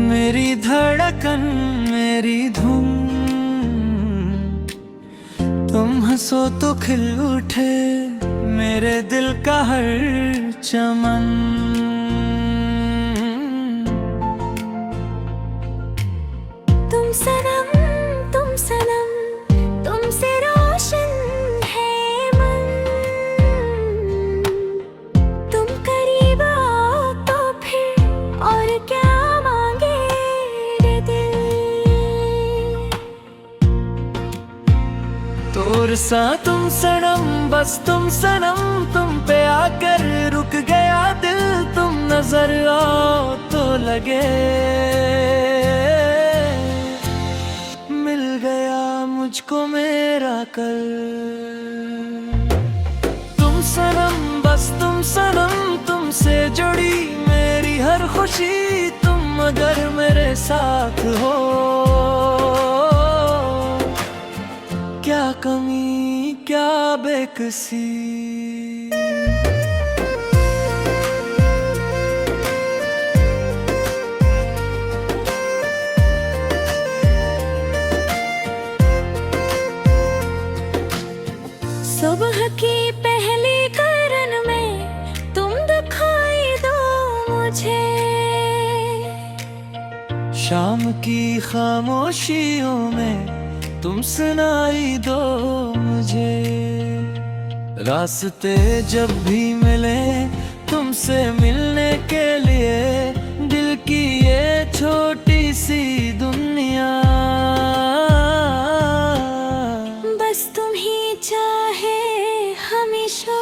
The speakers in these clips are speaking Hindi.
मेरी धड़कन मेरी धुन, तुम हंसो तो खिल उठे मेरे दिल का हर चमन। तुम सनम तुमसे रोशन है मन, तुम करीब आओ तो फिर और क्या मांगे रे दिल। तोर सा तुम सनम, बस तुम सनम, तुम पे आकर रुक गया दिल। तुम नजर आओ तो लगे मिल गया मुझको मेरा कल। तुम सनम बस तुम सनम, तुमसे जुड़ी मेरी हर खुशी। तुम अगर मेरे साथ हो, क्या कमी क्या बेकसी। सुबह की पहली करन में तुम दिखाई दो मुझे, शाम की खामोशियों में तुम सुनाई दो मुझे। रास्ते जब भी मिले तुमसे मिलने के लिए, दिल की ये छोटी सी दुनिया बस तुम ही चाहे हमेशा।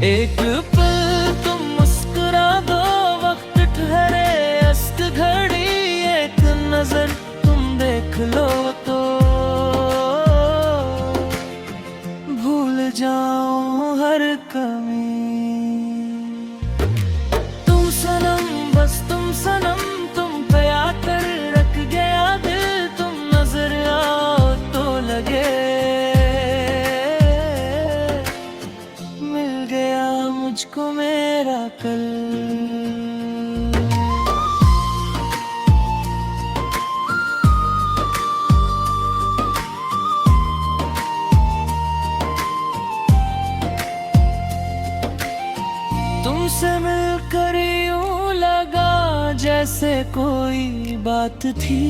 एक पल तुम मुस्कुरा दो, वक्त ठहरे अस्त घड़ी। एक नजर तुम देख लो तो भूल जाऊं हर कमी। तुम सनम बस तुम सनम, तुम पे आकर रख गया दिल। तुम नजर आओ तो लगे मिल गया मुझको मेरा कल। तुमसे मिलकर यूं लगा जैसे कोई बात थी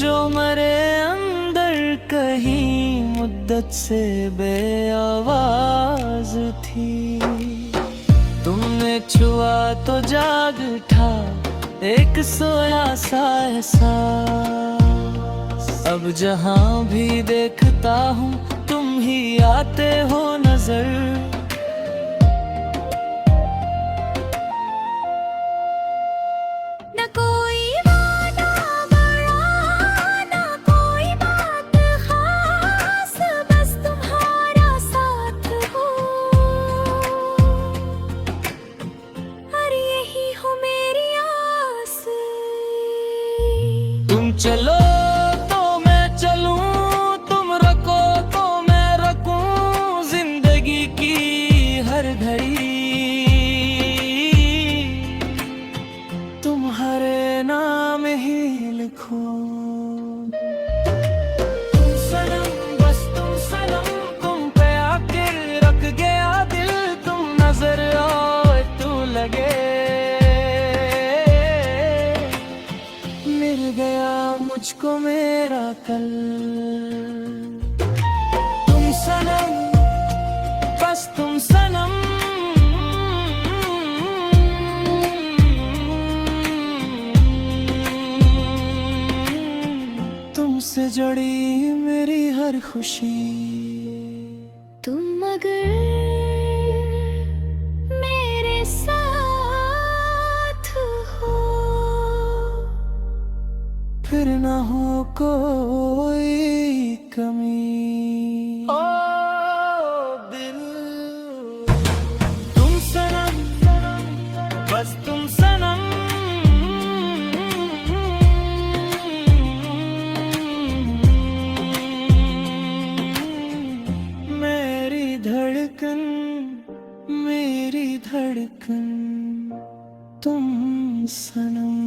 जो मेरे अंदर कहीं मुद्दत से बेआवाज थी। तुमने छुआ तो जाग उठा एक सोया सा एहसास। अब जहां भी देखता हूँ तुम ही आते हो नजर। न कोई वादा बड़ा, न कोई बात खास, बस तुम्हारा साथ हो और यही हो मेरी आस। तुम चलो तो मैं चलूं, तुम रखो तो मैं रखूं। जिंदगी की हर घड़ी तुम्हारे नाम ही लिखूं। तुम सनम बस तुम सनम, तुम पे आकर रख गया दिल। तुम नजर आओ तो लगे मिल गया मुझको मेरा कल। तुम सनम बस तुम सनम, तुमसे जुड़ी मेरी हर खुशी। तुम अगर मेरे साथ हो, फिर ना हो कोई कमी। ओ दिल तुम सनम बस तुम सनम, मेरी धड़कन तुम सनम।